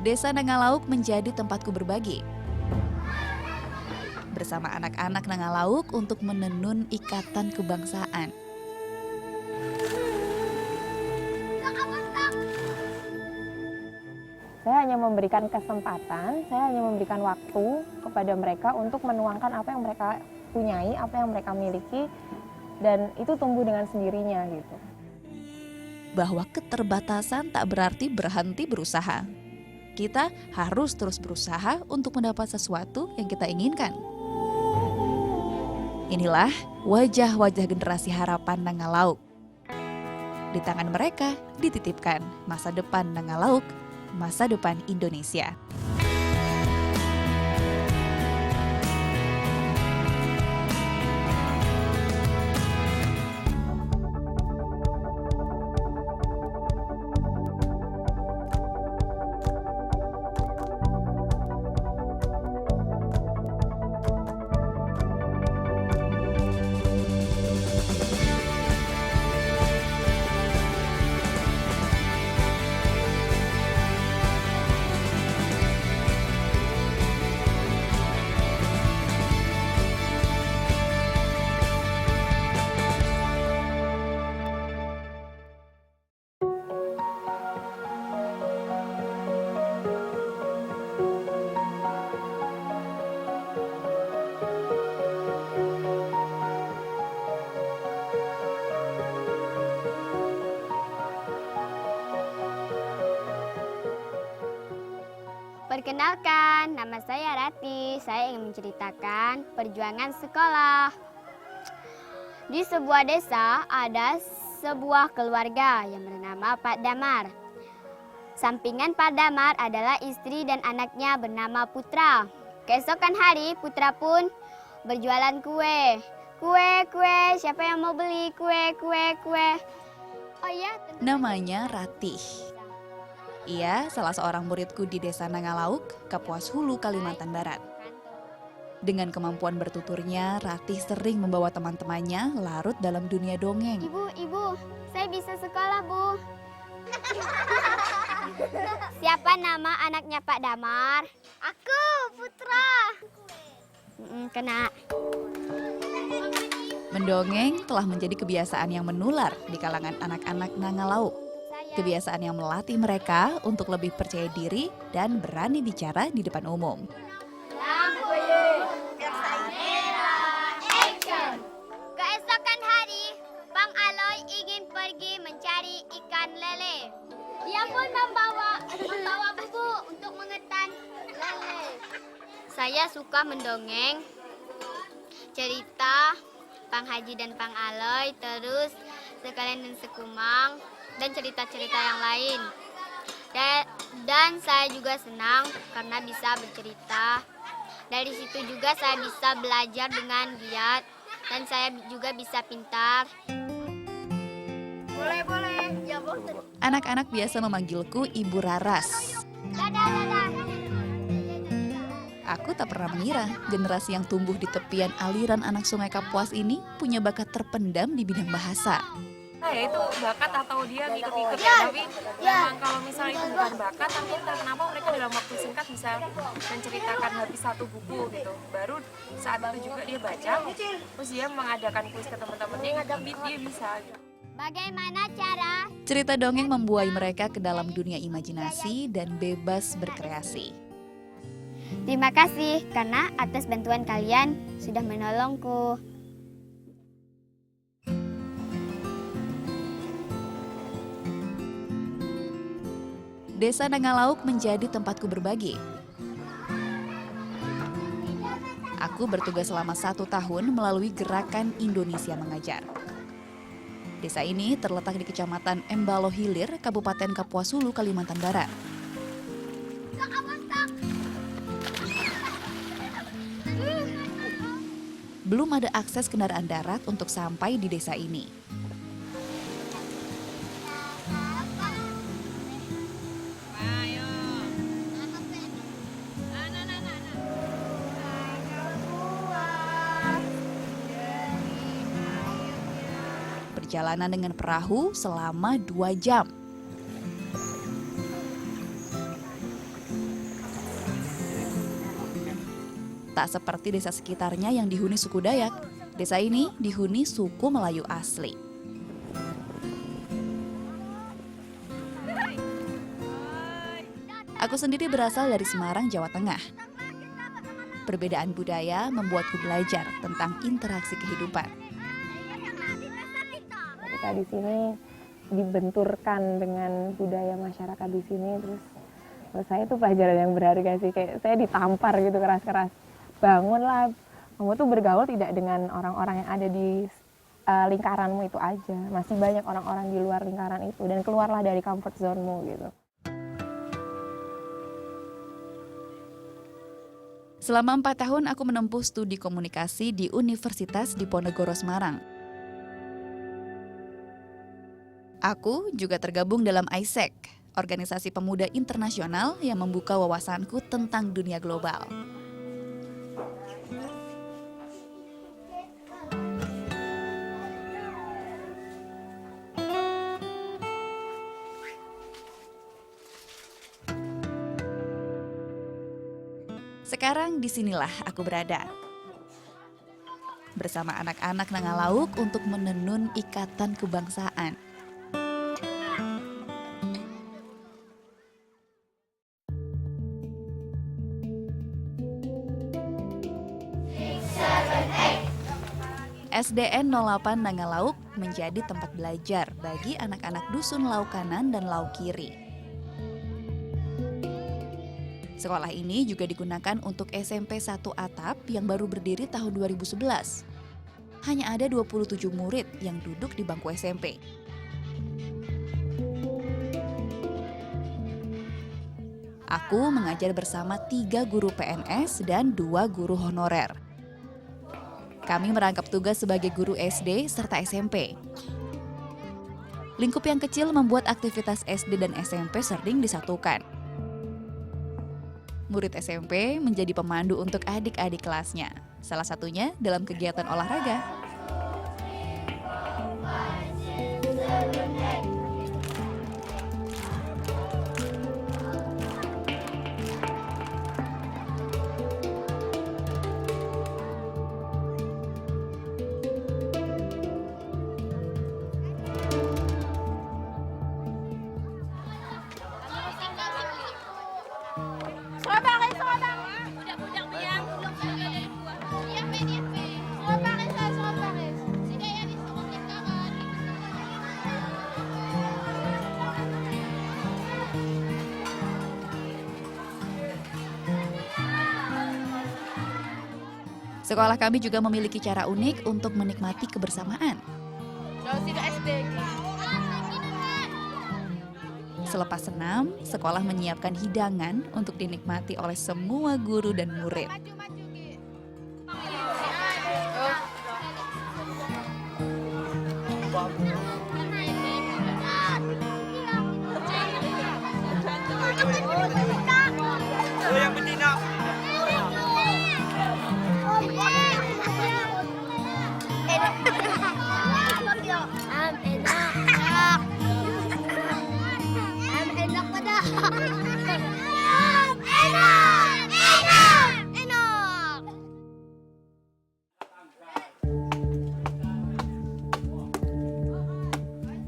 Desa Nangalauk menjadi tempatku berbagi. Bersama anak-anak Nangalauk untuk menenun ikatan kebangsaan. Saya hanya memberikan kesempatan, saya hanya memberikan waktu kepada mereka untuk menuangkan apa yang mereka punyai, apa yang mereka miliki, dan itu tumbuh dengan sendirinya gitu. Bahwa keterbatasan tak berarti berhenti berusaha. Kita harus terus berusaha untuk mendapat sesuatu yang kita inginkan. Inilah wajah-wajah generasi harapan Nangalauk. Di tangan mereka dititipkan masa depan Nangalauk, masa depan Indonesia. Perkenalkan, nama saya Rati. Saya ingin menceritakan perjuangan sekolah. Di sebuah desa ada sebuah keluarga yang bernama Pak Damar. Sampingan Pak Damar adalah istri dan anaknya bernama Putra. Keesokan hari Putra pun berjualan kue. Kue, siapa yang mau beli kue? Oh ya, Namanya Ratih. Ia salah seorang muridku di Desa Nangalauk, Kapuas Hulu, Kalimantan Barat. Dengan kemampuan bertuturnya, Ratih sering membawa teman-temannya larut dalam dunia dongeng. Ibu, saya bisa sekolah, Bu. Siapa nama anaknya Pak Damar? Aku, Putra. Kena. Mendongeng telah menjadi kebiasaan yang menular di kalangan anak-anak Nangalauk. Kebiasaan yang melatih mereka untuk lebih percaya diri dan berani bicara di depan umum. Keesokan hari, Bang Aloy ingin pergi mencari ikan lele. Dia pun membawa buku untuk mengetan lele. Saya suka mendongeng cerita Bang Haji dan Bang Aloy, terus Sekalian dan Sekumang, dan cerita-cerita yang lain. Dan saya juga senang karena bisa bercerita. Dari situ juga saya bisa belajar dengan giat dan saya juga bisa pintar. Boleh. Ya, boleh. Anak-anak biasa memanggilku Ibu Raras. Dadah. Aku tak pernah mengira generasi yang tumbuh di tepian aliran anak sungai Kapuas ini punya bakat terpendam di bidang bahasa. Nah ya itu bakat atau dia ngikut-ngikut ya, tapi memang kalau misalnya itu bukan bakat, tapi entah kenapa mereka dalam waktu singkat bisa menceritakan habis satu buku gitu. Baru saat itu juga dia baca, terus dia mengadakan kuis ke teman-temannya, ngebeat dia bisa. Bagaimana cara? Cerita dongeng membuai mereka ke dalam dunia imajinasi dan bebas berkreasi. Terima kasih karena atas bantuan kalian sudah menolongku. Desa Nangalauk menjadi tempatku berbagi. Aku bertugas selama 1 tahun melalui gerakan Indonesia Mengajar. Desa ini terletak di Kecamatan Embalo Hilir, Kabupaten Kapuas Hulu, Kalimantan Barat. Belum ada akses kendaraan darat untuk sampai di desa ini. Perjalanan dengan perahu selama 2 jam. Tak seperti desa sekitarnya yang dihuni suku Dayak, desa ini dihuni suku Melayu asli. Aku sendiri berasal dari Semarang, Jawa Tengah. Perbedaan budaya membuatku belajar tentang interaksi kehidupan. Ketika di sini dibenturkan dengan budaya masyarakat di sini, terus menurut saya itu pelajaran yang berharga sih. Kayak saya ditampar gitu keras-keras. Bangunlah, kamu tuh bergaul tidak dengan orang-orang yang ada di lingkaranmu itu aja. Masih banyak orang-orang di luar lingkaran itu, dan keluarlah dari comfort zone-mu gitu. Selama 4 tahun aku menempuh studi komunikasi di Universitas Diponegoro Semarang. Aku juga tergabung dalam AIESEC, organisasi pemuda internasional yang membuka wawasanku tentang dunia global. Sekarang disinilah aku berada. Bersama anak-anak Nangalauk untuk menenun ikatan kebangsaan. SDN 08 Nangalauk menjadi tempat belajar bagi anak-anak dusun Lauk Kanan dan Lauk Kiri. Sekolah ini juga digunakan untuk SMP 1 atap yang baru berdiri tahun 2011. Hanya ada 27 murid yang duduk di bangku SMP. Aku mengajar bersama 3 guru PNS dan 2 guru honorer. Kami merangkap tugas sebagai guru SD serta SMP. Lingkup yang kecil membuat aktivitas SD dan SMP sering disatukan. Murid SMP menjadi pemandu untuk adik-adik kelasnya, salah satunya dalam kegiatan olahraga. Sekolah kami juga memiliki cara unik untuk menikmati kebersamaan. Selepas senam, sekolah menyiapkan hidangan untuk dinikmati oleh semua guru dan murid.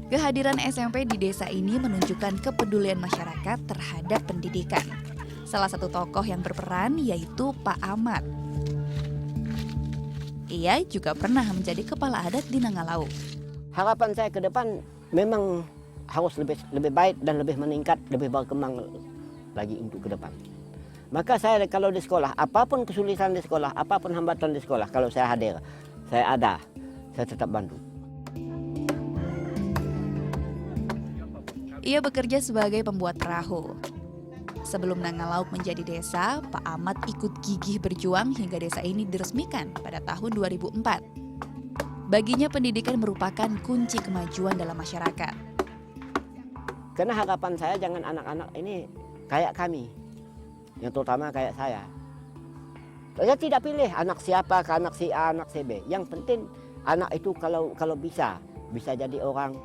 Kehadiran SMP di desa ini menunjukkan kepedulian masyarakat terhadap pendidikan. Salah satu tokoh yang berperan yaitu Pak Ahmad. Ia juga pernah menjadi kepala adat di Nangalauk. Harapan saya ke depan memang harus lebih baik dan lebih meningkat, lebih berkembang lagi untuk ke depan. Maka saya kalau di sekolah, apapun kesulitan di sekolah, apapun hambatan di sekolah, kalau saya hadir, saya tetap bantu. Ia bekerja sebagai pembuat perahu. Sebelum Nangalauk menjadi desa, Pak Ahmad ikut gigih berjuang hingga desa ini diresmikan pada tahun 2004. Baginya pendidikan merupakan kunci kemajuan dalam masyarakat. Karena harapan saya jangan anak-anak ini kayak kami, yang terutama kayak saya. Saya tidak pilih anak siapa, ke anak si A, anak si B. Yang penting anak itu kalau bisa jadi orang.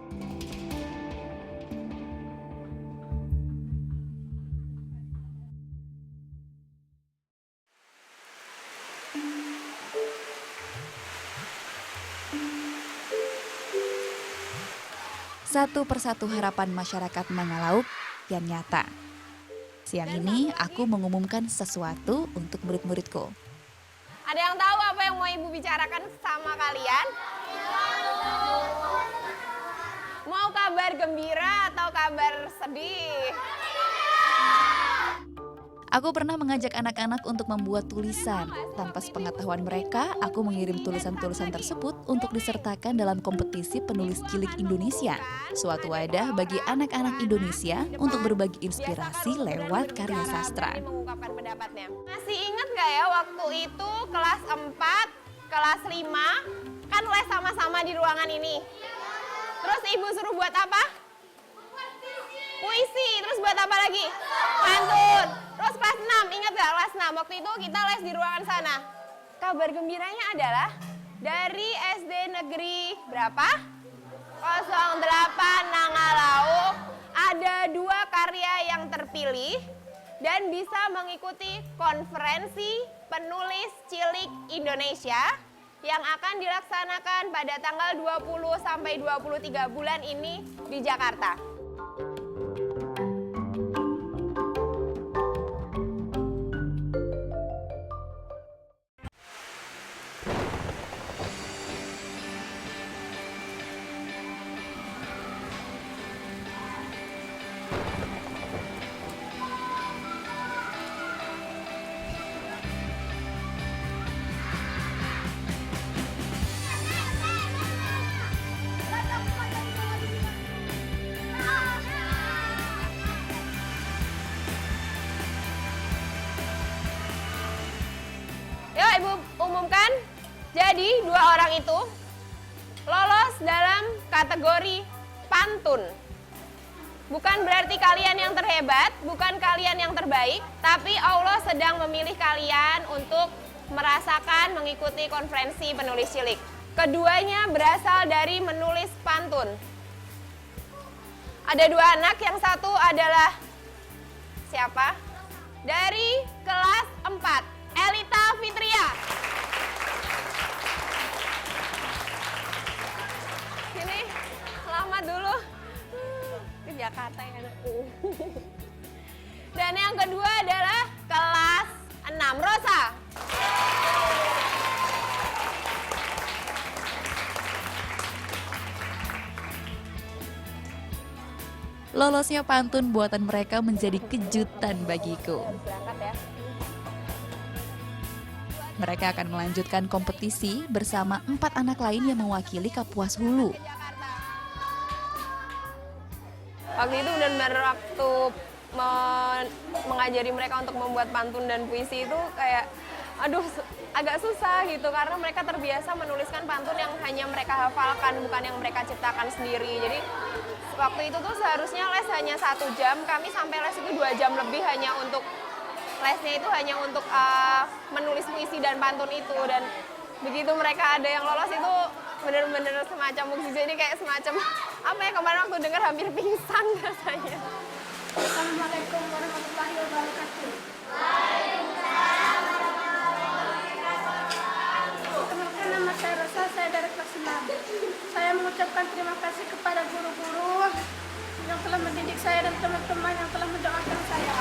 Satu persatu harapan masyarakat Nangalauk kian nyata. Siang ini aku mengumumkan sesuatu untuk murid-muridku. Ada yang tahu apa yang mau Ibu bicarakan sama kalian? Mau kabar gembira atau kabar sedih? Aku pernah mengajak anak-anak untuk membuat tulisan. Tanpa sepengetahuan mereka, aku mengirim tulisan-tulisan tersebut untuk disertakan dalam kompetisi penulis cilik Indonesia. Suatu wadah bagi anak-anak Indonesia untuk berbagi inspirasi lewat karya sastra. Mengungkapkan pendapatnya. Masih ingat nggak ya waktu itu kelas 4, kelas 5, kan les sama-sama di ruangan ini. Terus Ibu suruh buat apa? Puisi, terus buat apa lagi? Pantun. Terus kelas 6, ingat gak kelas 6? Waktu itu kita les di ruangan sana. Kabar gembiranya adalah dari SD negeri berapa? 08 Nangalauk ada 2 karya yang terpilih dan bisa mengikuti konferensi penulis cilik Indonesia yang akan dilaksanakan pada tanggal 20 sampai 23 bulan ini di Jakarta. Ibu umumkan, jadi 2 orang itu lolos dalam kategori pantun. Bukan berarti kalian yang terhebat, bukan kalian yang terbaik, tapi Allah sedang memilih kalian untuk merasakan mengikuti konferensi penulis cilik. Keduanya berasal dari menulis pantun. Ada 2 anak, yang satu adalah siapa? Dari kelas 4. Elita Fitria. Sini, selamat dulu. Ke Jakarta ya anakku. Dan yang kedua adalah kelas 6, Rosa. Lolosnya pantun buatan mereka menjadi kejutan bagiku. Berangkat ya. Mereka akan melanjutkan kompetisi bersama 4 anak lain yang mewakili Kapuas Hulu. Waktu itu benar-benar waktu mengajari mereka untuk membuat pantun dan puisi itu kayak agak susah gitu karena mereka terbiasa menuliskan pantun yang hanya mereka hafalkan, bukan yang mereka ciptakan sendiri. Jadi waktu itu tuh seharusnya les hanya 1 jam, kami sampai les itu 2 jam lebih hanya untuk lesnya itu hanya untuk menulis puisi dan pantun itu. Dan begitu mereka ada yang lolos itu benar-benar semacam mukjizat, ini kayak semacam apa ya, kemarin waktu dengar hampir pingsan rasanya. Assalamualaikum warahmatullahi wabarakatuh. Perkenalkan, nama saya Rosa, saya dari kelas 6. Saya mengucapkan terima kasih kepada guru-guru yang telah mendidik saya dan teman-teman yang telah mendoakan saya.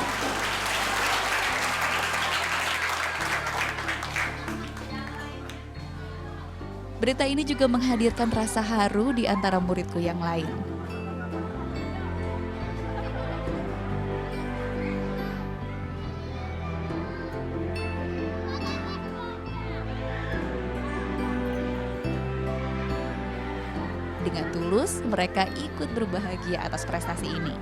Berita ini juga menghadirkan rasa haru di antara muridku yang lain. Dengan tulus, mereka ikut berbahagia atas prestasi ini.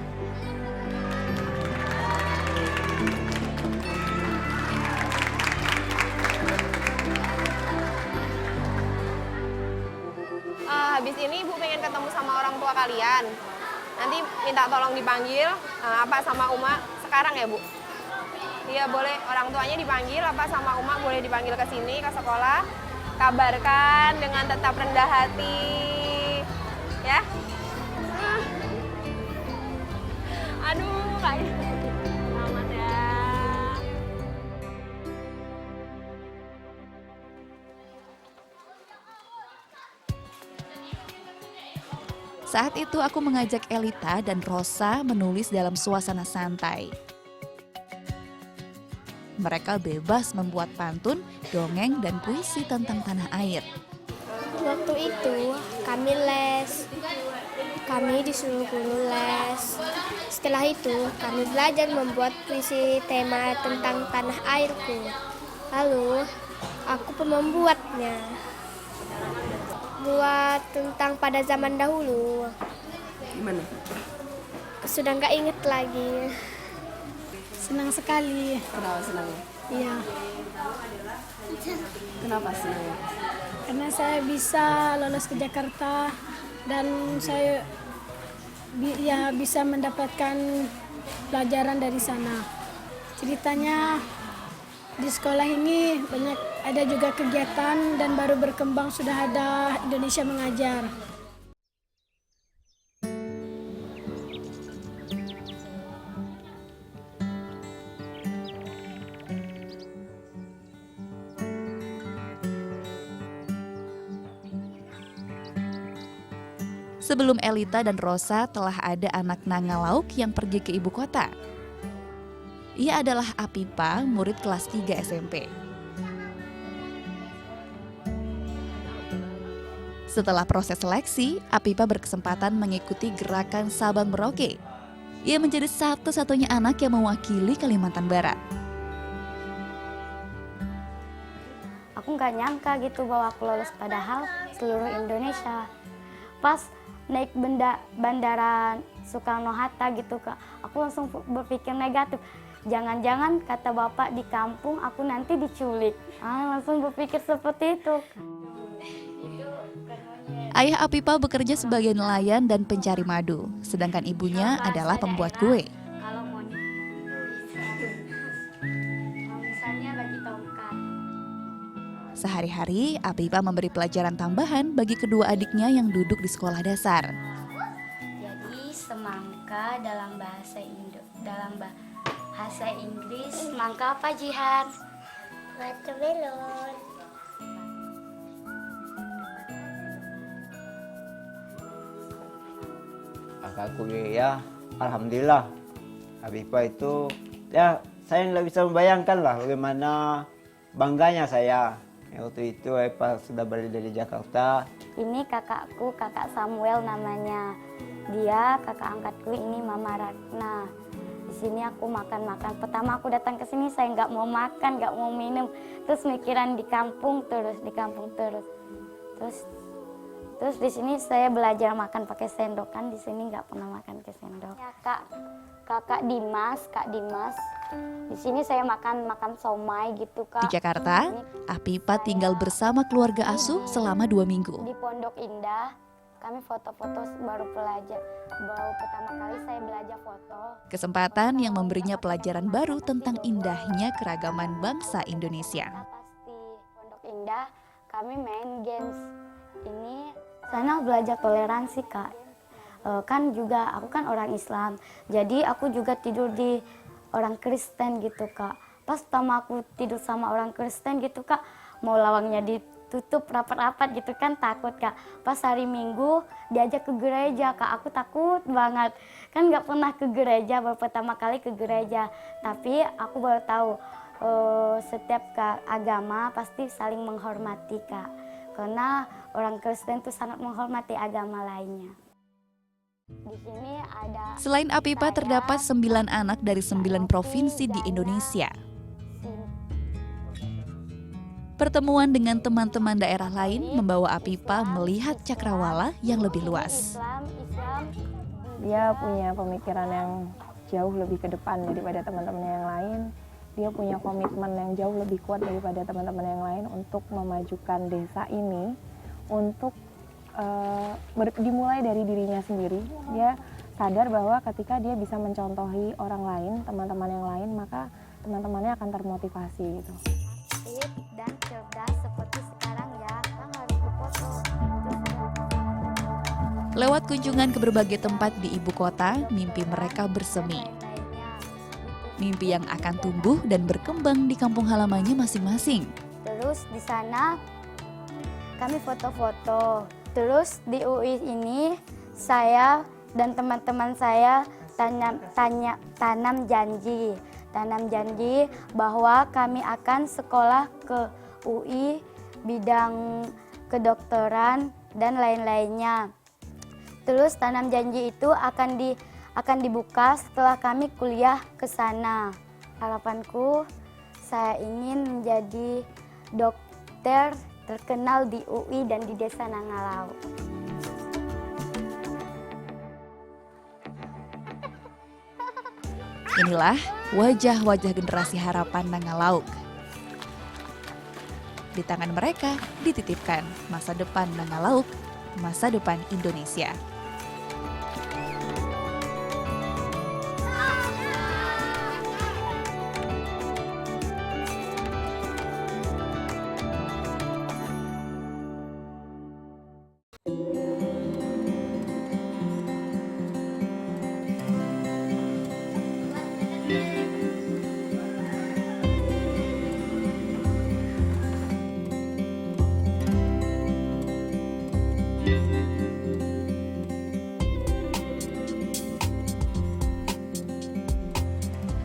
Habis ini Ibu pengen ketemu sama orang tua kalian. Nanti minta tolong dipanggil, apa sama Uma sekarang ya Bu? Iya boleh, orang tuanya dipanggil, apa sama Uma boleh dipanggil ke sini, ke sekolah. Kabarkan dengan tetap rendah hati, ya. Aduh, kayak selamat ya. Saat itu aku mengajak Elita dan Rosa menulis dalam suasana santai. Mereka bebas membuat pantun, dongeng, dan puisi tentang tanah air. Waktu itu kami les, kami disuruh guru les. Setelah itu kami belajar membuat puisi tema tentang tanah airku. Lalu aku pun membuatnya. Buat tentang pada zaman dahulu. Gimana? Sudah nggak inget lagi. Senang sekali. Kenapa senangnya? Iya, Kenapa senangnya? karena saya bisa lolos ke Jakarta dan saya bisa mendapatkan pelajaran dari sana. Ceritanya di sekolah ini banyak ada juga kegiatan dan baru berkembang sudah ada Indonesia Mengajar. Sebelum Elita dan Rosa telah ada anak Nangalauk yang pergi ke ibu kota. Ia adalah Apipa, murid kelas 3 SMP. Setelah proses seleksi, Apipa berkesempatan mengikuti gerakan Sabang Merauke. Ia menjadi satu-satunya anak yang mewakili Kalimantan Barat. Aku nggak nyangka gitu bahwa aku lolos, padahal seluruh Indonesia. Pas naik bandara Soekarno-Hatta gitu Kak, aku langsung berpikir negatif. Jangan-jangan kata bapak di kampung aku nanti diculik. Langsung berpikir seperti itu. Ayah Apipa bekerja sebagai nelayan dan pencari madu, sedangkan ibunya adalah pembuat kue. Kalau mau misalnya bagi tongkat. Sehari-hari, Apipa memberi pelajaran tambahan bagi kedua adiknya yang duduk di sekolah dasar. Jadi semangka dalam bahasa Inggris, semangka apa Jihan? Watermelon. Kakakku ya, alhamdulillah. Apipa itu ya saya nggak bisa membayangkan lah bagaimana bangganya saya. Waktu itu Apipa sudah balik dari Jakarta. Ini kakakku, kakak Samuel namanya. Dia kakak angkatku, ini Mama Ratna. Di sini aku makan-makan. Pertama aku datang ke sini saya nggak mau makan, nggak mau minum. Terus mikiran di kampung terus. Terus di sini saya belajar makan pakai sendok, kan di sini nggak pernah makan pakai sendok. Ya, Kak Dimas. Di sini saya makan somai gitu Kak. Di Jakarta, Apipa tinggal bersama keluarga asuh selama 2 minggu. Di Pondok Indah, kami foto-foto baru pertama kali saya belajar foto. Kesempatan yang memberinya pelajaran baru tentang indahnya keragaman bangsa Indonesia. Pasti Pondok Indah kami main games. Ini sana belajar toleransi Kak. Kan juga aku kan orang Islam, jadi aku juga tidur di orang Kristen gitu Kak. Pas pertama aku tidur sama orang Kristen gitu Kak, mau lawangnya ditutup rapat-rapat gitu kan, takut Kak. Pas hari Minggu diajak ke gereja Kak, aku takut banget. Kan nggak pernah ke gereja, baru pertama kali ke gereja. Tapi aku baru tahu setiap agama pasti saling menghormati Kak. Karena orang Kristen tuh sangat menghormati agama lainnya. Di sini ada. Selain Apipa, terdapat 9 anak dari 9 provinsi di Indonesia. Pertemuan dengan teman-teman daerah lain membawa Apipa melihat cakrawala yang lebih luas. Dia punya pemikiran yang jauh lebih ke depan daripada teman-teman yang lain. Dia punya komitmen yang jauh lebih kuat daripada teman-teman yang lain untuk memajukan desa ini, untuk dimulai dari dirinya sendiri. Dia sadar bahwa ketika dia bisa mencontohi orang lain, teman-teman yang lain, maka teman-temannya akan termotivasi gitu. Aktif dan cerdas seperti sekarang ya, kan harus difoto. Lewat kunjungan ke berbagai tempat di ibu kota, mimpi mereka bersemi. Mimpi yang akan tumbuh dan berkembang di kampung halamannya masing-masing. Terus di sana kami foto-foto. Terus di UI ini saya dan teman-teman saya tanam janji bahwa kami akan sekolah ke UI bidang kedokteran dan lain-lainnya. Terus tanam janji itu akan dibuka setelah kami kuliah ke sana. Harapanku, saya ingin menjadi dokter terkenal di UI dan di Desa Nangalau. Inilah wajah-wajah generasi harapan Nangalauk. Di tangan mereka dititipkan masa depan Nangalauk, masa depan Indonesia.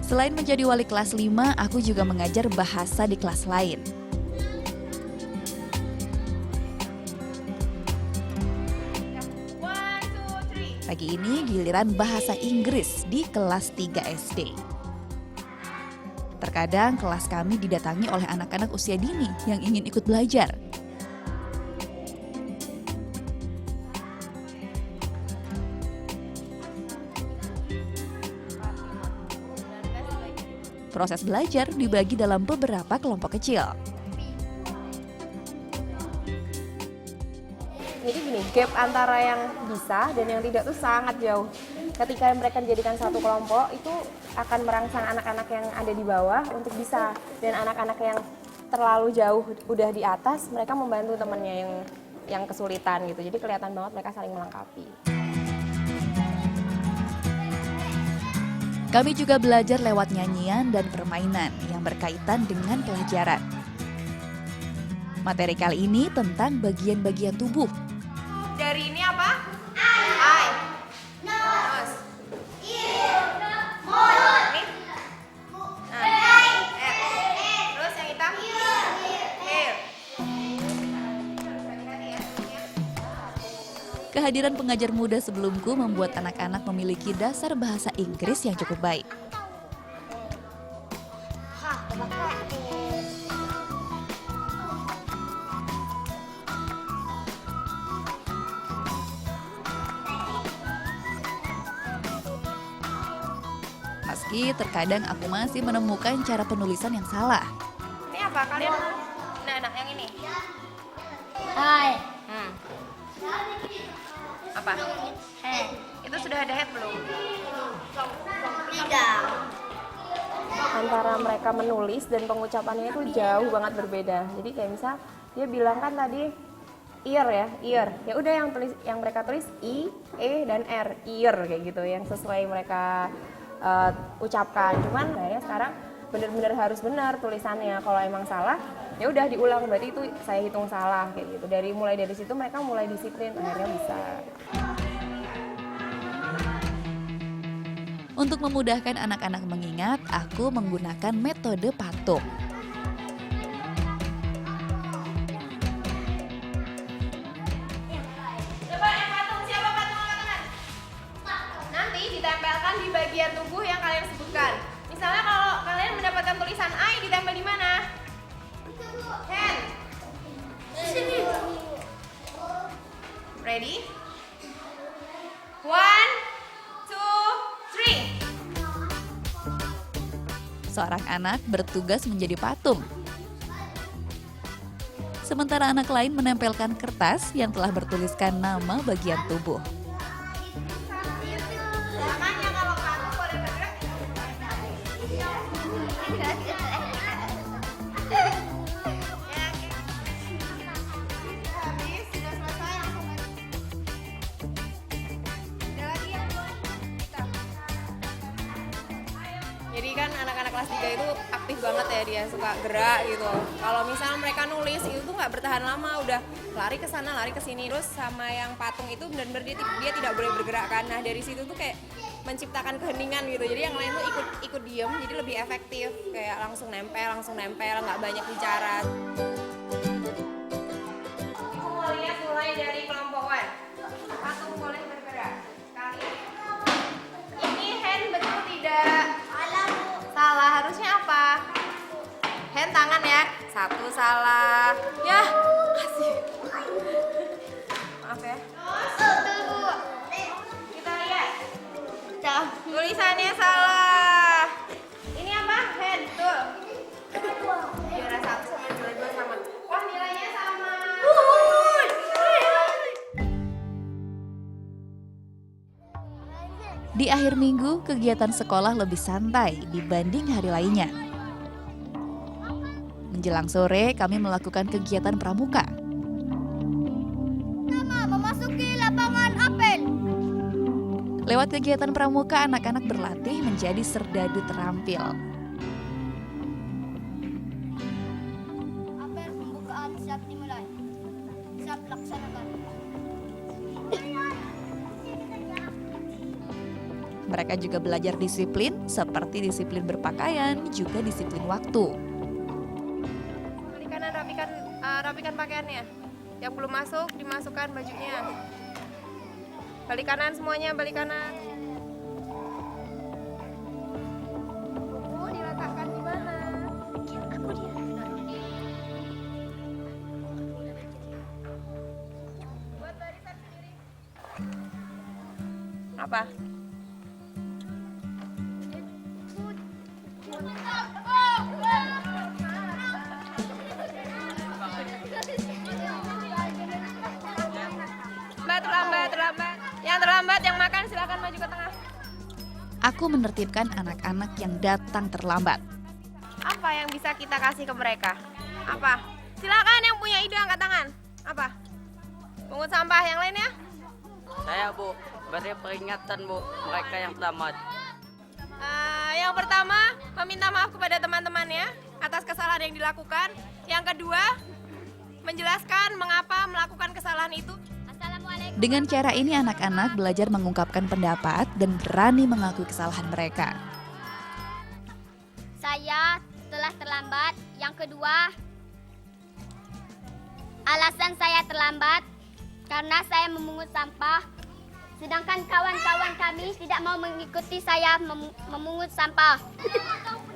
Selain menjadi wali kelas 5, aku juga mengajar bahasa di kelas lain. Pagi ini giliran bahasa Inggris di kelas 3 SD. Terkadang kelas kami didatangi oleh anak-anak usia dini yang ingin ikut belajar. Proses belajar dibagi dalam beberapa kelompok kecil. Jadi gini, gap antara yang bisa dan yang tidak tuh sangat jauh. Ketika mereka dijadikan satu kelompok, itu akan merangsang anak-anak yang ada di bawah untuk bisa. Dan anak-anak yang terlalu jauh udah di atas, mereka membantu temannya yang kesulitan gitu. Jadi kelihatan banget mereka saling melengkapi. Kami juga belajar lewat nyanyian dan permainan yang berkaitan dengan pelajaran. Materi kali ini tentang bagian-bagian tubuh. Dari ini apa? Eye. Nose. Ear. Mulut. Terus yang hitam? Hair. Kehadiran pengajar muda sebelumku membuat anak-anak memiliki dasar bahasa Inggris yang cukup baik. Meski terkadang aku masih menemukan cara penulisan yang salah. Ini apa kalian? Nah, yang ini. Hai. Apa? Head. Itu sudah ada head belum? Tidak. Antara mereka menulis dan pengucapannya itu jauh banget berbeda. Jadi kayak misal dia bilang kan tadi ear ya, ear. Ya udah yang mereka tulis I, E dan R, ear kayak gitu yang sesuai mereka ucapkan. Cuman kayaknya sekarang benar-benar harus benar tulisannya. Kalau emang salah, ya udah diulang, berarti itu saya hitung salah kayak gitu. Mulai dari situ mereka mulai disiplin, akhirnya bisa. Untuk memudahkan anak-anak mengingat, aku menggunakan metode patung. Coba yang patung, siapa patung angkat tangan? Nanti ditempelkan di bagian tubuh yang kalian sebutkan. Misalnya kalau kalian mendapatkan tulisan I, ditempel di mana? Hand. Ready? 1, 2, 3. Seorang anak bertugas menjadi patung. Sementara anak lain menempelkan kertas yang telah bertuliskan nama bagian tubuh. Makanya kalau patung boleh bergerak. Habis, sudah selesai langsung. Ada lagi yang belum? Kita. Jadi kan anak-anak kelas 3 itu aktif banget ya, dia suka gerak gitu. Kalau misalnya mereka nulis itu tuh nggak bertahan lama, udah lari ke sana, lari ke sini. Terus sama yang patung itu benar-benar dia tidak boleh bergerak kan. Nah dari situ tuh kayak menciptakan keheningan gitu. Jadi yang lain tuh ikut diem, jadi lebih efektif. Kayak langsung nempel, nggak banyak bicara. Ibu mau lihat mulai dari kelompok 1. Patung boleh bergerak. Sekali. Ini hand betul tidak? Salah, harusnya apa? Hand tangan ya. 1 salah. Ya, kasih. Maaf ya. Kita lihat. Tulisannya salah. Ini apa? Hand, betul. Juara 1 sama juara 2 sama. Wah, nilainya sama. Di akhir minggu, kegiatan sekolah lebih santai dibanding hari lainnya. Menjelang sore, kami melakukan kegiatan pramuka. Memasuki lapangan apel. Lewat kegiatan pramuka, anak-anak berlatih menjadi serdadu terampil. Apel pembukaan siap dimulai. Siap laksanakan. Mereka juga belajar disiplin, seperti disiplin berpakaian, juga disiplin waktu. Balik kanan, rapikan pakaiannya. Yang belum masuk, dimasukkan bajunya. Balik kanan semuanya, balik kanan. Buku diletakkan di mana? Buat barisan sendiri. Apa? Terlambat. Yang terlambat, yang makan silakan maju ke tengah. Aku menertibkan anak-anak yang datang terlambat. Apa yang bisa kita kasih ke mereka? Apa? Silakan yang punya ide angkat tangan. Apa? Pungut sampah yang lainnya? Saya Bu, beri peringatan Bu, mereka yang terlambat. Yang pertama, meminta maaf kepada teman-temannya atas kesalahan yang dilakukan. Yang kedua, menjelaskan mengapa melakukan kesalahan itu. Dengan cara ini anak-anak belajar mengungkapkan pendapat dan berani mengakui kesalahan mereka. Saya telah terlambat. Yang kedua, alasan saya terlambat karena saya memungut sampah. Sedangkan kawan-kawan kami tidak mau mengikuti saya memungut sampah.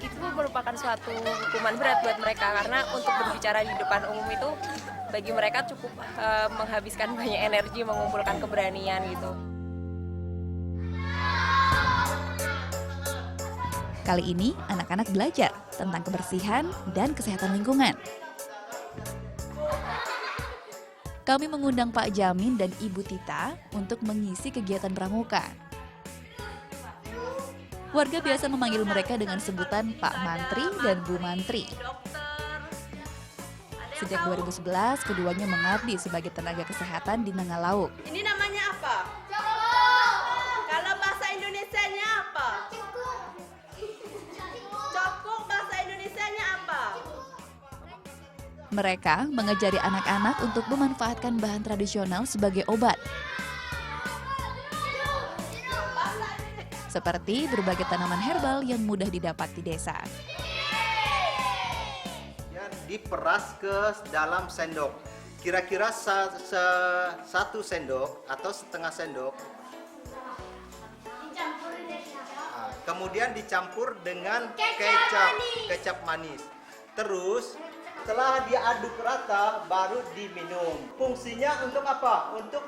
Itu merupakan suatu hukuman berat buat mereka karena untuk berbicara di depan umum itu bagi mereka cukup menghabiskan banyak energi, mengumpulkan keberanian gitu. Kali ini anak-anak belajar tentang kebersihan dan kesehatan lingkungan. Kami mengundang Pak Jamin dan Ibu Tita untuk mengisi kegiatan pramuka. Warga biasa memanggil mereka dengan sebutan Pak Mantri dan Bu Mantri. Sejak 2011, keduanya mengabdi sebagai tenaga kesehatan di Nangalauk. Ini namanya apa? Kalau bahasa Indonesianya apa? Cokok bahasa Indonesianya apa? Mereka mengajari anak-anak untuk memanfaatkan bahan tradisional sebagai obat. Seperti berbagai tanaman herbal yang mudah didapat di desa. Diperas ke dalam sendok. Kira-kira 1 sendok atau setengah sendok. Kemudian dicampur dengan kecap manis. Terus setelah diaduk rata baru diminum. Fungsinya untuk apa? Untuk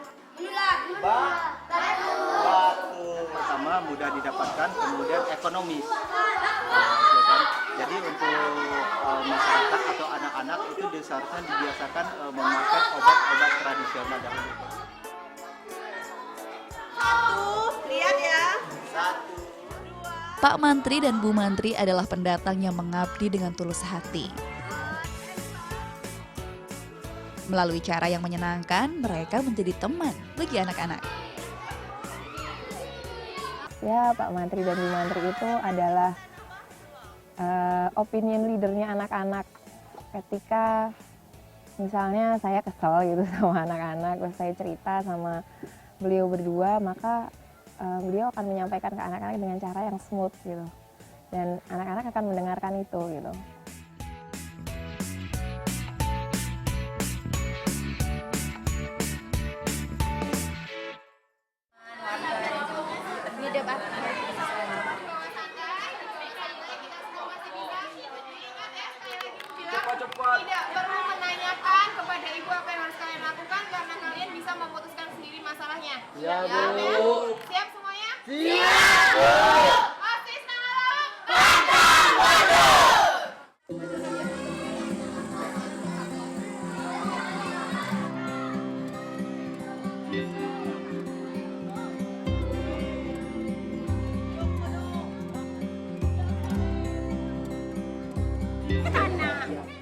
batu. Pertama mudah didapatkan, kemudian ekonomis. Jadi untuk masyarakat atau anak-anak itu seharusnya dibiasakan memakai obat-obat tradisional dahulu. Lihat ya. 1. Pak Mantri dan Bu Mantri adalah pendatang yang mengabdi dengan tulus hati. Melalui cara yang menyenangkan, mereka menjadi teman bagi anak-anak. Ya, Pak Mantri dan Bu Mantri itu adalah opinion leadernya anak-anak. Ketika misalnya saya kesel gitu sama anak-anak, terus saya cerita sama beliau berdua, maka beliau akan menyampaikan ke anak-anak dengan cara yang smooth gitu. Dan anak-anak akan mendengarkan itu gitu. Tidak perlu menanyakan kepada ibu apa yang harus kalian lakukan karena kalian bisa memutuskan sendiri masalahnya. Ya, Bu. Siap semuanya? Siap, Bu. OSIS Nangalauk.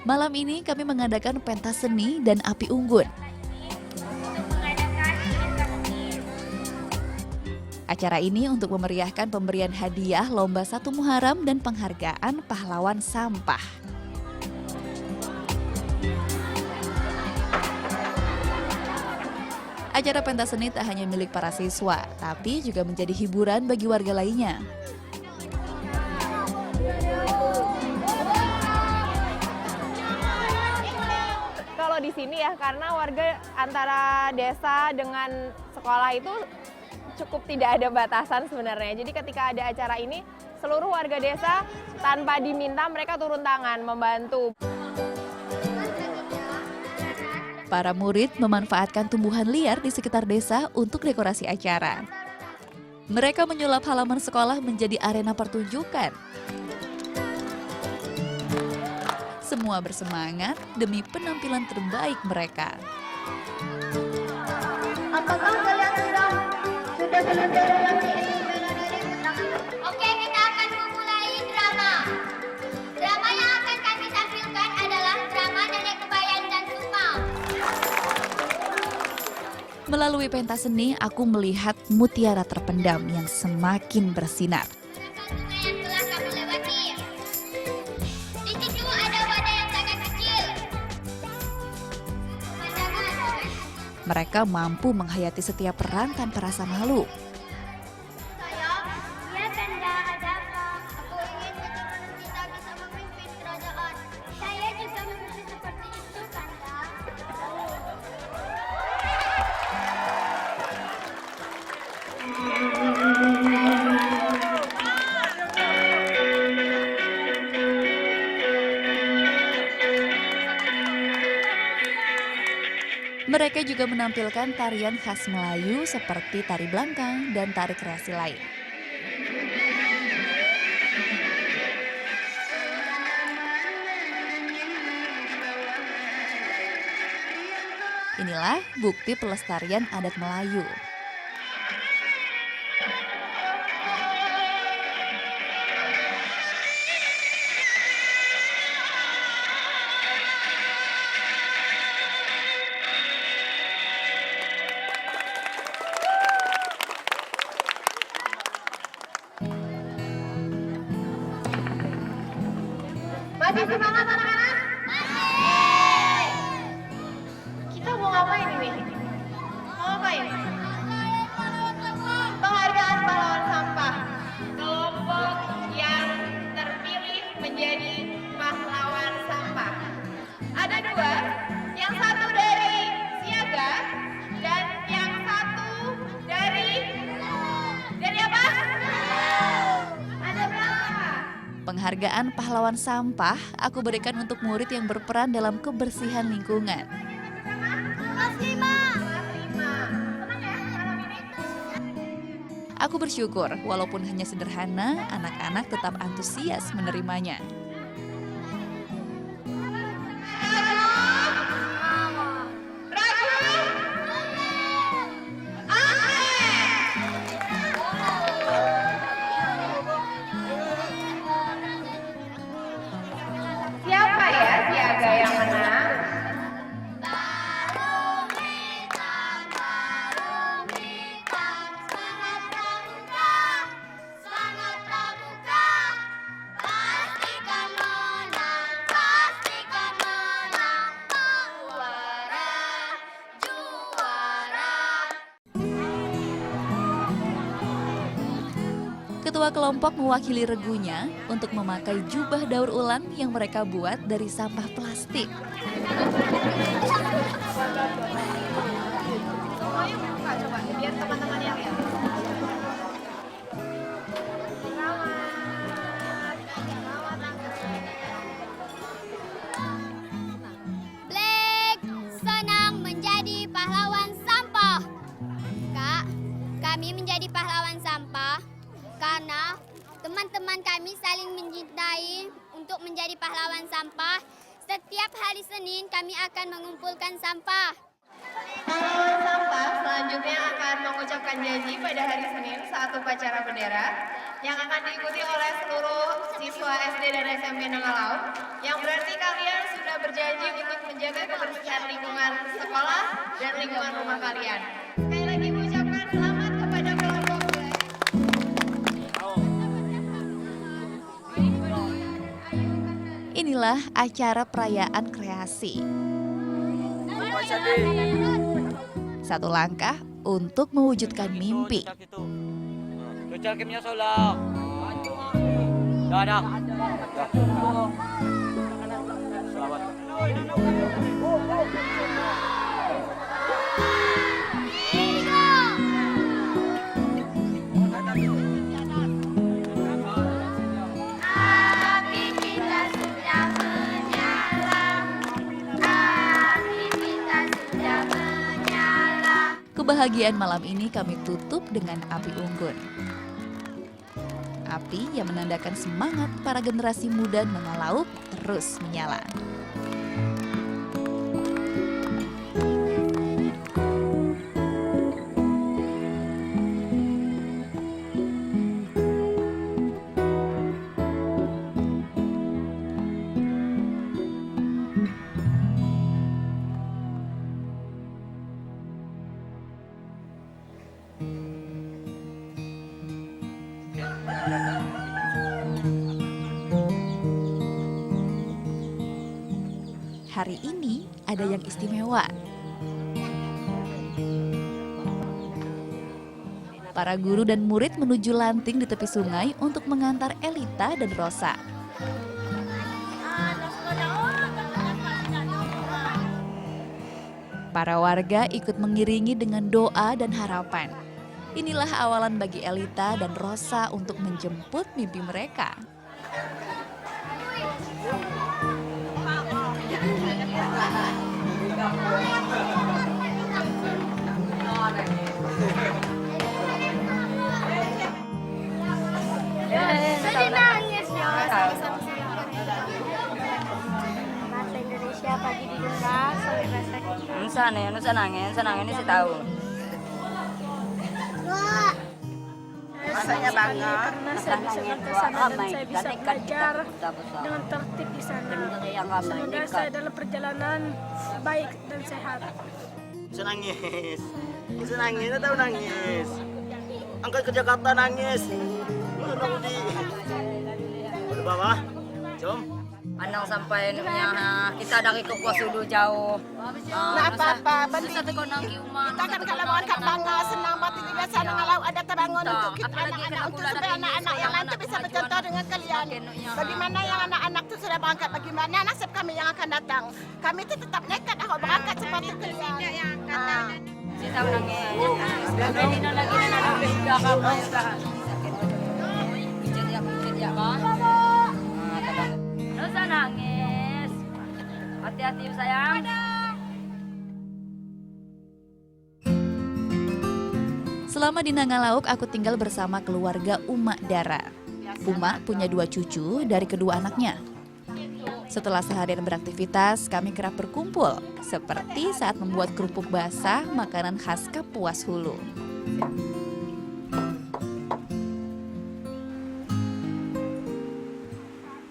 Malam ini kami mengadakan pentas seni dan api unggun. Acara ini untuk memeriahkan pemberian hadiah Lomba 1 Muharram dan penghargaan pahlawan sampah. Acara pentas seni tak hanya milik para siswa, tapi juga menjadi hiburan bagi warga lainnya. Di sini ya, karena warga antara desa dengan sekolah itu cukup tidak ada batasan sebenarnya. Jadi ketika ada acara ini, seluruh warga desa tanpa diminta mereka turun tangan membantu. Para murid memanfaatkan tumbuhan liar di sekitar desa untuk dekorasi acara. Mereka menyulap halaman sekolah menjadi arena pertunjukan. Semua bersemangat demi penampilan terbaik mereka. Apakah kalian sudah selesai dengan ini? Oke, kita akan memulai drama. Drama yang akan kami tampilkan adalah drama Nenek Kebayan dan Sumau. Melalui pentas seni, aku melihat mutiara terpendam yang semakin bersinar. Yang telah kami lewati. Di situ ada wadah yang sangat kecil. Mereka mampu menghayati setiap peran tanpa rasa malu. Saya, ya Kanda, ada apa? Aku ingin keturunan kita bisa memimpin kerajaan. Saya juga mimpi seperti itu, Kanda. Mereka juga menampilkan tarian khas Melayu seperti tari blangkang dan tari kreasi lain. Inilah bukti pelestarian adat Melayu. Masih semangat anak-anak? Masih! Kita mau ngapain ini? Mau ngapain? Penghargaan pahlawan sampah. Kelompok yang terpilih menjadi pahlawan sampah. Ada dua, yang satu dari siaga dan yang satu dari apa? Ada berapa? Penghargaan pahlawan sampah aku berikan untuk murid yang berperan dalam kebersihan lingkungan. Kelas 5. Aku bersyukur walaupun hanya sederhana, anak-anak tetap antusias menerimanya. Siapa ya siaga yang menang? Semangat pramuka, pasti Ketua kelompok mewakili regunya untuk memakai jubah daur ulang yang mereka buat dari sampah plastik. Biar teman-teman yang lihat. Black senang menjadi pahlawan sampah. Kak, kami menjadi pahlawan sampah karena teman-teman kami saling mencintai untuk menjadi pahlawan sampah. Setiap hari Senin kami akan mengumpulkan sampah. Pahlawan sampah selanjutnya akan mengucapkan janji pada hari Senin saat upacara bendera yang akan diikuti oleh seluruh siswa SD dan SMP Nangalauk, yang berarti kalian sudah berjanji untuk menjaga kebersihan lingkungan sekolah dan lingkungan rumah kalian. Sekali lagi mengucapkan selamat kepada kelompok Black. Inilah acara perayaan kreasi. Satu langkah untuk mewujudkan mimpi. Kebahagiaan malam ini kami tutup dengan api unggun. Api yang menandakan semangat para generasi muda Nangalauk terus menyala. Hari ini ada yang istimewa. Para guru dan murid menuju lanting di tepi sungai untuk mengantar Elita dan Rosa. Para warga ikut mengiringi dengan doa dan harapan. Inilah awalan bagi Elita dan Rosa untuk menjemput mimpi mereka. Bahasa Indonesia pagi didengar sampai bahasa Senangnya sih tahu. Rasanya bangga karena saya bisa ke sana dan saya bisa belajar dengan tertib di sana. Semoga saya dalam perjalanan baik dan sehat. Nangis, tahu nangis. Angkat ke Jakarta nangis. Di bawah, jom. Andang sampai kita dari Kapuas Hulu jauh. apa-apa, Susah tekonang kiuman. Kita kan kalau angkat bangga, senang batin di desa Nangalauk ada terbangun untuk kita anak-anak untuk supaya anak-anak yang lain itu bisa bercontoh dengan kalian. Bagaimana yang anak-anak itu sudah berangkat, bagaimana nasib kami yang akan datang. Kami itu tetap nekat aku berangkat seperti kalian. Kita nangis. Sampai dino lagi juga kamu ya kan? Rosa nangis. Hati-hati sayang. Selama di Nangalauk, aku tinggal bersama keluarga Uma Dara. Uma punya 2 cucu dari kedua anaknya. Setelah seharian beraktivitas, kami kerap berkumpul, seperti saat membuat kerupuk basah, makanan khas Kapuas Hulu.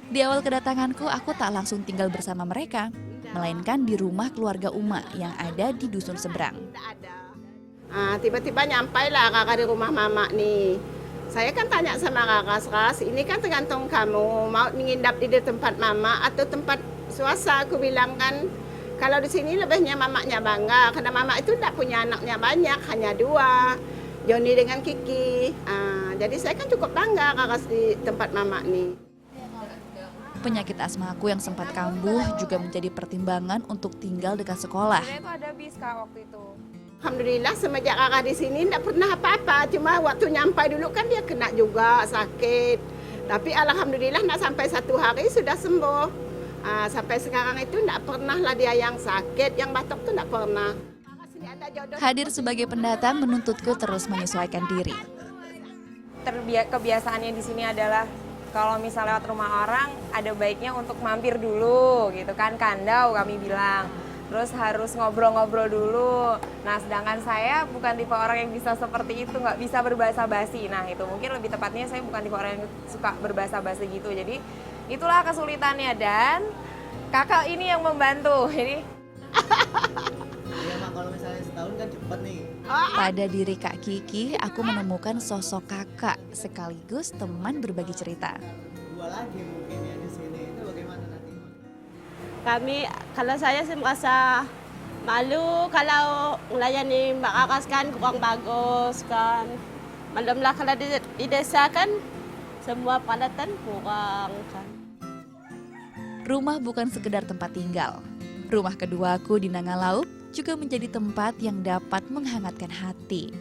Di awal kedatanganku, aku tak langsung tinggal bersama mereka, melainkan di rumah keluarga Uma yang ada di dusun seberang. Tiba-tiba nyampailah kakak di rumah mama nih. Saya kan tanya sama kakak, ini kan tergantung kamu mau menginap di tempat mama atau tempat swasta. Aku bilang kan, kalau di sini lebihnya mamanya bangga karena mama itu tidak punya anaknya banyak, hanya 2. Joni dengan Kiki. Jadi saya kan cukup bangga kakak di tempat mama nih. Penyakit asma aku yang sempat kambuh juga menjadi pertimbangan untuk tinggal dekat sekolah. Sebenarnya itu ada bis Kak waktu itu. Alhamdulillah semenjak kakak di sini tidak pernah apa-apa. Cuma waktu nyampai dulu kan dia kena juga sakit. Tapi alhamdulillah nak sampai 1 hari sudah sembuh. Sampai sekarang itu tidak pernah lah dia yang sakit, yang batuk tuh tidak pernah. Hadir sebagai pendatang menuntutku terus menyesuaikan diri. Kebiasaannya di sini adalah kalau misalnya lewat rumah orang ada baiknya untuk mampir dulu gitu kan, kandau kami bilang. Terus harus ngobrol-ngobrol dulu. Nah sedangkan saya bukan tipe orang yang bisa seperti itu, nggak bisa berbahasa basi. Nah itu mungkin lebih tepatnya saya bukan tipe orang yang suka berbahasa basi gitu. Jadi itulah kesulitannya dan kakak ini yang membantu. Ini Iya mak, kalau misalnya setahun kan cepet nih. Pada diri Kak Kiki, aku menemukan sosok kakak sekaligus teman berbagi cerita. 2 lagi mungkin ya di sini. Itu bagaimana nanti? Kalau saya sih merasa malu kalau melayani Mbak Kakas kan kurang bagus kan. Malamlah kalau di desa kan semua peralatan kurang kan. Rumah bukan sekedar tempat tinggal. Rumah keduaku di Nangalauk juga menjadi tempat yang dapat menghangatkan hati.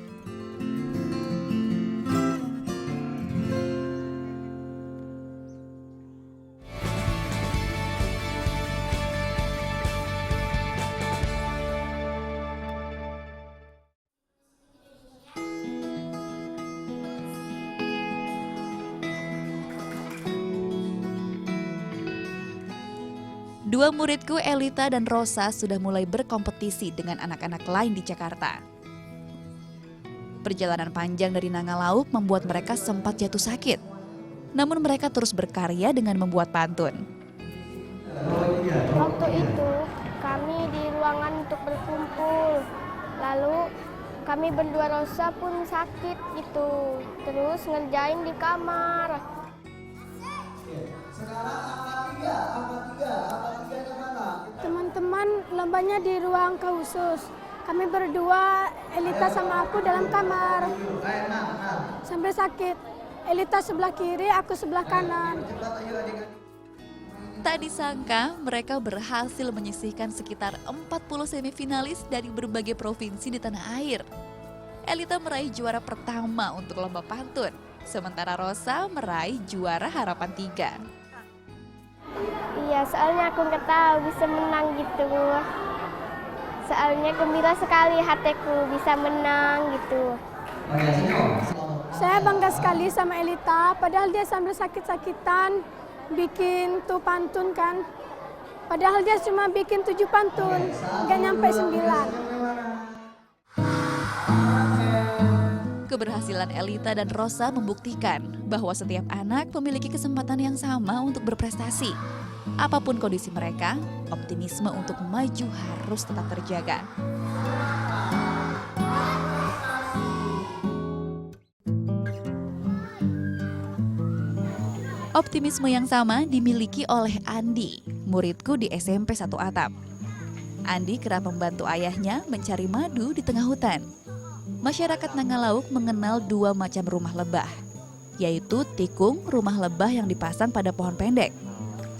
Dua muridku Elita dan Rosa sudah mulai berkompetisi dengan anak-anak lain di Jakarta. Perjalanan panjang dari Nangalauk membuat mereka sempat jatuh sakit. Namun mereka terus berkarya dengan membuat pantun. Waktu itu kami di ruangan untuk berkumpul. Lalu kami berdua Rosa pun sakit gitu. Terus ngerjain di kamar. Teman-teman lombanya di ruang khusus. Kami berdua, Elita sama aku dalam kamar. Sampai sakit. Elita sebelah kiri, aku sebelah kanan. Tak disangka mereka berhasil menyisihkan sekitar 40 semifinalis dari berbagai provinsi di tanah air. Elita meraih juara pertama untuk lomba pantun, sementara Rosa meraih juara harapan 3. Iya, soalnya aku nggak tahu bisa menang gitu. Soalnya gembira sekali hatiku bisa menang gitu. Saya bangga sekali sama Elita, padahal dia sambil sakit-sakitan bikin tuh pantun kan. Padahal dia cuma bikin 7 pantun, nggak nyampe 9. Keberhasilan Elita dan Rosa membuktikan bahwa setiap anak memiliki kesempatan yang sama untuk berprestasi. Apapun kondisi mereka, optimisme untuk maju harus tetap terjaga. Optimisme yang sama dimiliki oleh Andi, muridku di SMP 1 Atap. Andi kerap membantu ayahnya mencari madu di tengah hutan. Masyarakat Nangalauk mengenal 2 macam rumah lebah, yaitu tikung, rumah lebah yang dipasang pada pohon pendek,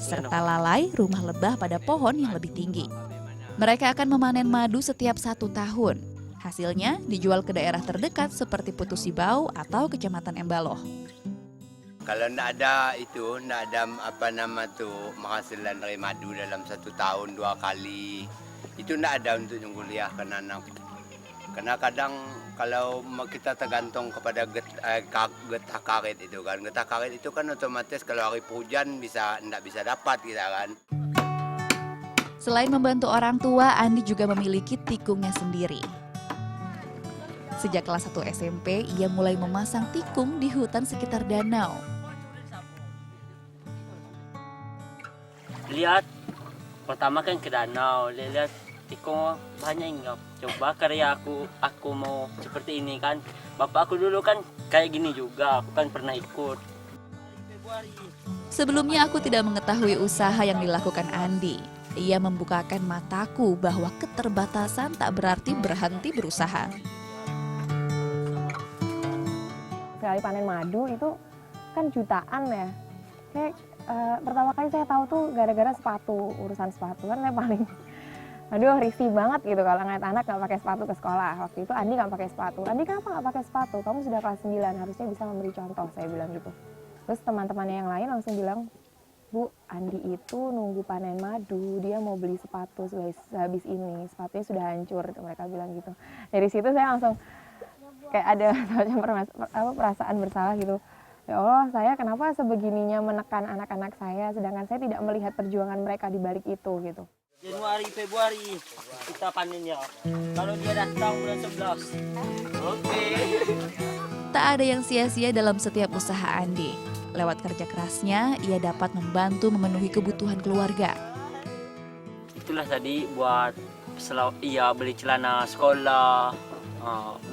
serta lalai, rumah lebah pada pohon yang lebih tinggi. Mereka akan memanen madu setiap 1 tahun. Hasilnya dijual ke daerah terdekat seperti Putus Sibau atau Kecamatan Embaloh. Kalau tidak ada itu, tidak ada penghasilan dari madu dalam 1 tahun 2 kali, itu tidak ada untuk kuliahkan anak. Karena kadang kalau kita tergantung kepada getah karet itu kan, getah karet itu kan otomatis kalau hari hujan tidak bisa dapat kita kan. Selain membantu orang tua, Andi juga memiliki tikungnya sendiri. Sejak kelas 1 SMP, ia mulai memasang tikung di hutan sekitar danau. Lihat, pertama kan ke danau, lihat tikung banyak enggak. Coba karya aku mau seperti ini kan. Bapak aku dulu kan kayak gini juga, aku kan pernah ikut. Sebelumnya aku tidak mengetahui usaha yang dilakukan Andi. Ia membukakan mataku bahwa keterbatasan tak berarti berhenti berusaha. kali panen madu itu kan jutaan ya. Kayak pertama kali saya tahu tuh gara-gara sepatu, urusan sepatu kan saya paling aduh risih banget gitu kalau ngeliat anak nggak pakai sepatu ke sekolah. Waktu itu Andi nggak pakai sepatu. Andi kenapa nggak pakai sepatu? Kamu sudah kelas 9, harusnya bisa memberi contoh, saya bilang gitu. Terus teman-temannya yang lain langsung bilang, Bu, Andi itu nunggu panen madu, dia mau beli sepatu sehabis ini, sepatunya sudah hancur, mereka bilang gitu. Dari situ saya langsung kayak ada perasaan bersalah gitu. Ya Allah, saya kenapa sebegininya menekan anak-anak saya, sedangkan saya tidak melihat perjuangan mereka di balik itu gitu. Januari, Februari kita panen ya. Kalau dia datang bulan 11. Oke. Tak ada yang sia-sia dalam setiap usaha Andi. Lewat kerja kerasnya, ia dapat membantu memenuhi kebutuhan keluarga. Itulah tadi buat beli celana sekolah,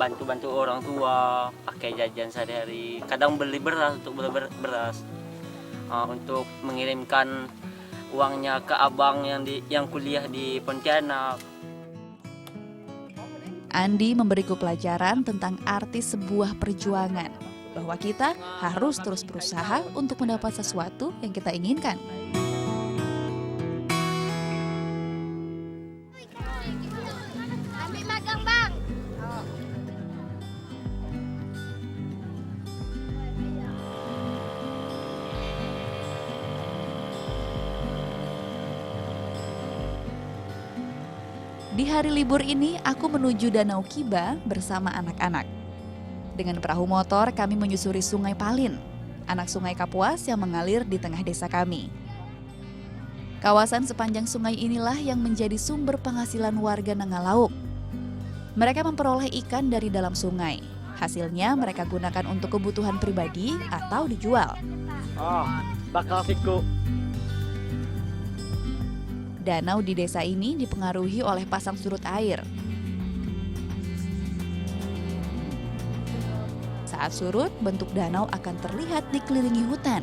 bantu-bantu orang tua, pakai jajan sehari-hari. Kadang beli beras untuk beli beras, untuk mengirimkan uangnya ke abang yang kuliah di Pontianak. Andi memberiku pelajaran tentang arti sebuah perjuangan, bahwa kita harus terus berusaha untuk mendapat sesuatu yang kita inginkan. Ambil magang, Bang. Di hari libur ini, aku menuju Danau Kiba bersama anak-anak. Dengan perahu motor, kami menyusuri Sungai Palin, anak sungai Kapuas yang mengalir di tengah desa kami. Kawasan sepanjang sungai inilah yang menjadi sumber penghasilan warga Nangalauk. Mereka memperoleh ikan dari dalam sungai. Hasilnya mereka gunakan untuk kebutuhan pribadi atau dijual. Bakal siku. Danau di desa ini dipengaruhi oleh pasang surut air. Saat surut, bentuk danau akan terlihat dikelilingi hutan.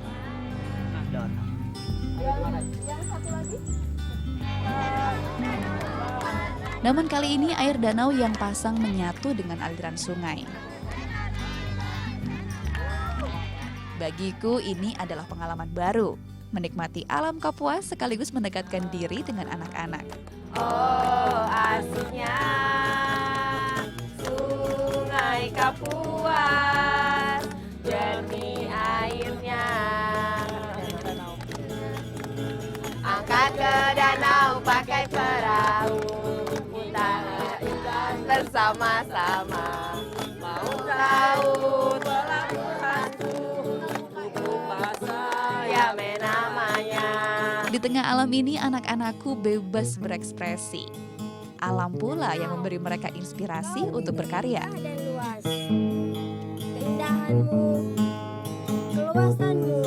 Namun kali ini air danau yang pasang menyatu dengan aliran sungai. Bagiku ini adalah pengalaman baru. Menikmati alam Kapuas sekaligus mendekatkan diri dengan anak-anak. Oh, asiknya Sungai Kapuas, jernih airnya. Angkat ke danau pakai perahu, kita bersama-sama. Mau laut pelabuhanku, kuku pasar ya namanya. Di tengah alam ini anak-anakku bebas berekspresi. Alam pula yang memberi mereka inspirasi untuk berkarya. Dan luas, keindahanmu, keluasanmu,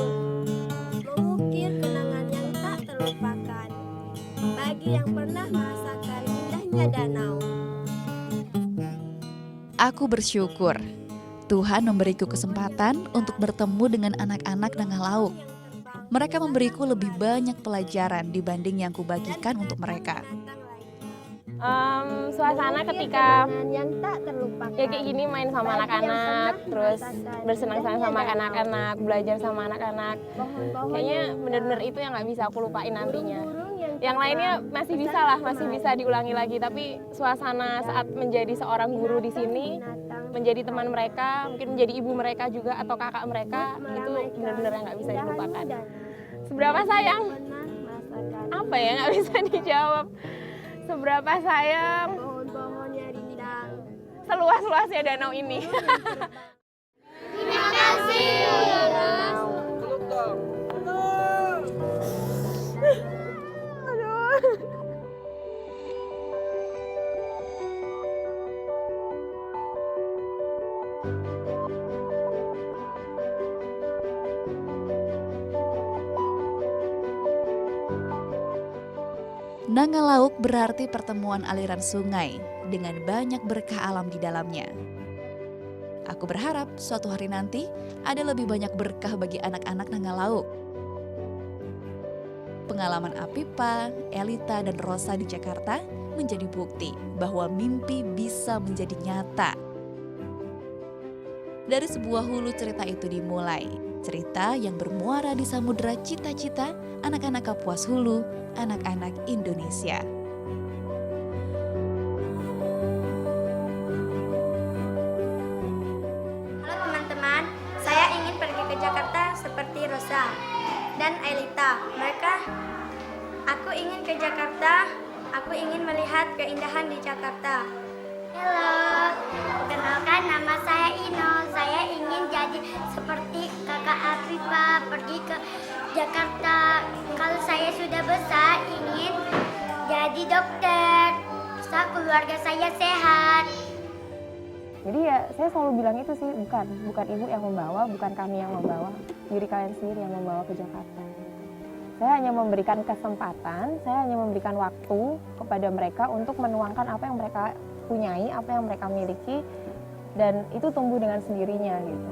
mengukir kenangan yang tak terlupakan. Bagi yang pernah merasakan indahnya danau. Aku bersyukur Tuhan memberiku kesempatan untuk bertemu dengan anak-anak Nangalauk. Mereka memberiku lebih banyak pelajaran dibanding yang kubagikan untuk mereka. Suasana ketika yang tak terlupakan. ya kayak gini main sama anak-anak, terus bersenang-senang sama anak-anak, belajar sama anak-anak. Kayaknya benar-benar itu yang nggak bisa aku lupain nantinya. Yang lainnya masih bisa lah, masih bisa diulangi lagi. Tapi suasana saat menjadi seorang guru di sini, menjadi teman mereka, mungkin menjadi ibu mereka juga atau kakak mereka, itu benar-benar yang nggak bisa dilupakan. Seberapa sayang? Apa ya, nggak bisa dijawab. Seberapa sayang? Pohon-pohonnya rindang. Seluas-luasnya danau ini. Terima kasih. Nangalauk berarti pertemuan aliran sungai dengan banyak berkah alam di dalamnya. Aku berharap suatu hari nanti ada lebih banyak berkah bagi anak-anak Nangalauk. Pengalaman Apipa, Elita, dan Rosa di Jakarta menjadi bukti bahwa mimpi bisa menjadi nyata. Dari sebuah hulu cerita itu dimulai. Cerita yang bermuara di samudera cita-cita anak-anak Kapuas Hulu, anak-anak Indonesia. Halo teman-teman, saya ingin pergi ke Jakarta seperti Rosa dan Aelita. Aku ingin ke Jakarta, aku ingin melihat keindahan di Jakarta. Halo, kenalkan nama saya Ino. Saya ingin jadi seperti kakak Afifah, pergi ke Jakarta. Kalau saya sudah besar, ingin jadi dokter. Bisa keluarga saya sehat. Jadi ya saya selalu bilang itu sih, bukan ibu yang membawa, bukan kami yang membawa, diri kalian sendiri yang membawa ke Jakarta. Saya hanya memberikan kesempatan, saya hanya memberikan waktu kepada mereka untuk menuangkan apa yang mereka punyai, apa yang mereka miliki, dan itu tumbuh dengan sendirinya gitu.